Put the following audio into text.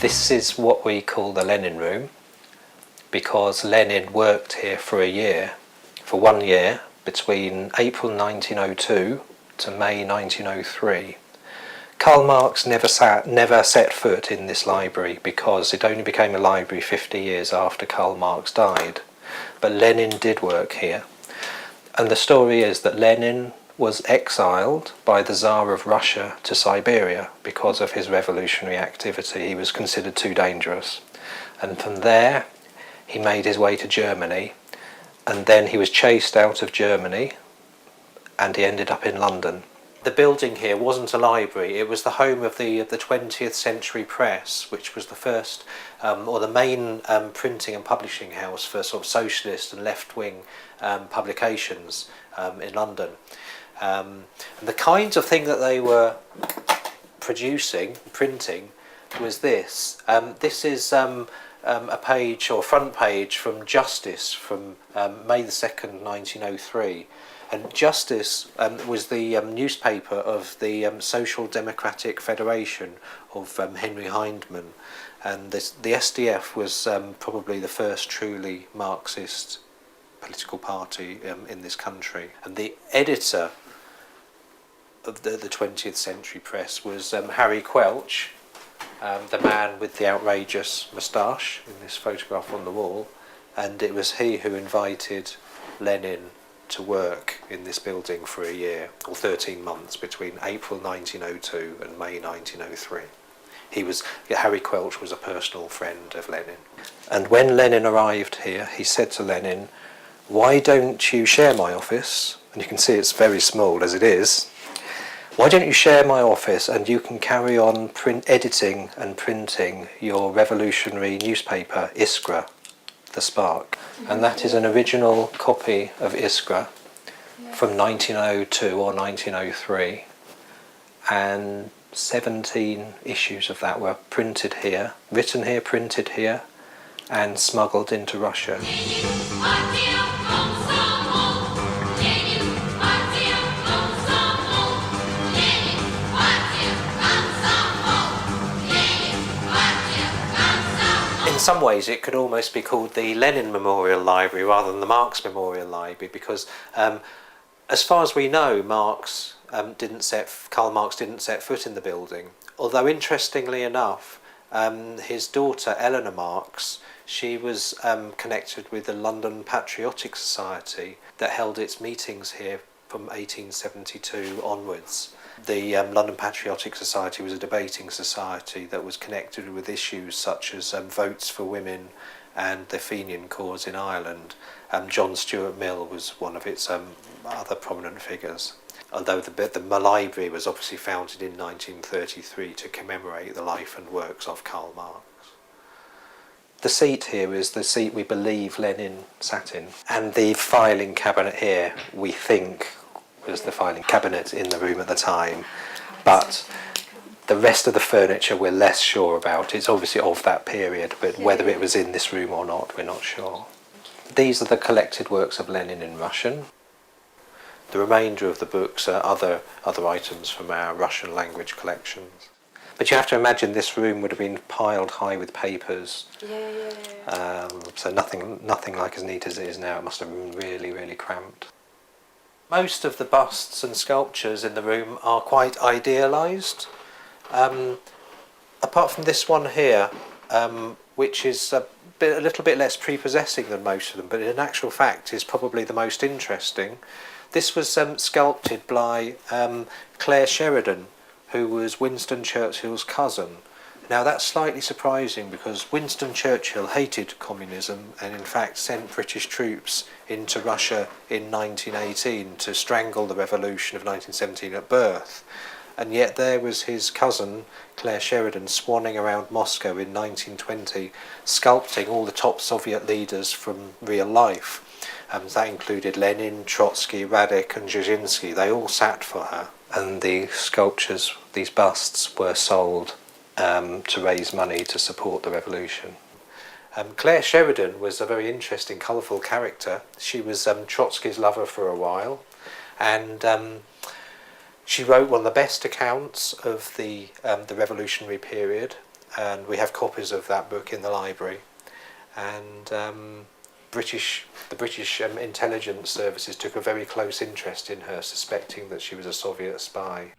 This is what we call the Lenin Room, because Lenin worked here for 1 year, between April 1902 to May 1903. Karl Marx never set foot in this library because it only became a library 50 years after Karl Marx died. But Lenin did work here. And the story is that Lenin was exiled by the Tsar of Russia to Siberia because of his revolutionary activity. He was considered too dangerous. And from there, he made his way to Germany. And then he was chased out of Germany and he ended up in London. The building here wasn't a library, it was the home of the 20th Century Press, which was the first or the main printing and publishing house for sort of socialist and left-wing publications in London. And the kinds of thing that they were printing was this. This is a page or front page from Justice from May the 2nd, 1903. And Justice was the newspaper of the Social Democratic Federation of Henry Hyndman, and the SDF was probably the first truly Marxist political party in this country. And the editor of the 20th Century Press was Harry Quelch, the man with the outrageous moustache in this photograph on the wall, and it was he who invited Lenin to work in this building for 1 year or 13 months between April 1902 and May 1903. Harry Quelch was a personal friend of Lenin. And when Lenin arrived here, he said to Lenin, "Why don't you share my office?" And you can see it's very small as it is. "Why don't you share my office and you can carry on editing and printing your revolutionary newspaper, Iskra, the Spark." And that is an original copy of Iskra from 1902 or 1903, and 17 issues of that were printed here, written here, printed here, and smuggled into Russia. In some ways it could almost be called the Lenin Memorial Library rather than the Marx Memorial Library, because as far as we know, Karl Marx didn't set foot in the building. Although interestingly enough, his daughter Eleanor Marx, she was connected with the London Patriotic Society that held its meetings here from 1872 onwards. The London Patriotic Society was a debating society that was connected with issues such as votes for women and the Fenian cause in Ireland. John Stuart Mill was one of its other prominent figures. Although the library was obviously founded in 1933 to commemorate the life and works of Karl Marx. The seat here is the seat we believe Lenin sat in, and the filing cabinet here we think was the filing cabinet in the room at the time, but the rest of the furniture we're less sure about. It's obviously of that period, but whether it was in this room or not, we're not sure. These are the collected works of Lenin in Russian. The remainder of the books are other items from our Russian language collections. But you have to imagine this room would have been piled high with papers. So nothing like as neat as it is now. It must have been really, really cramped. Most of the busts and sculptures in the room are quite idealised. Apart from this one here, which is a little bit less prepossessing than most of them, but in actual fact is probably the most interesting. This was sculpted by Claire Sheridan, who was Winston Churchill's cousin. Now that's slightly surprising because Winston Churchill hated communism and in fact sent British troops into Russia in 1918 to strangle the revolution of 1917 at birth. And yet there was his cousin, Claire Sheridan, swanning around Moscow in 1920, sculpting all the top Soviet leaders from real life. That included Lenin, Trotsky, Radek and Dzerzhinsky. They all sat for her. And the sculptures, these busts, were sold to raise money to support the revolution. Claire Sheridan was a very interesting, colourful character. She was Trotsky's lover for a while, and she wrote one of the best accounts of the revolutionary period, and we have copies of that book in the library. And the British intelligence services took a very close interest in her, suspecting that she was a Soviet spy.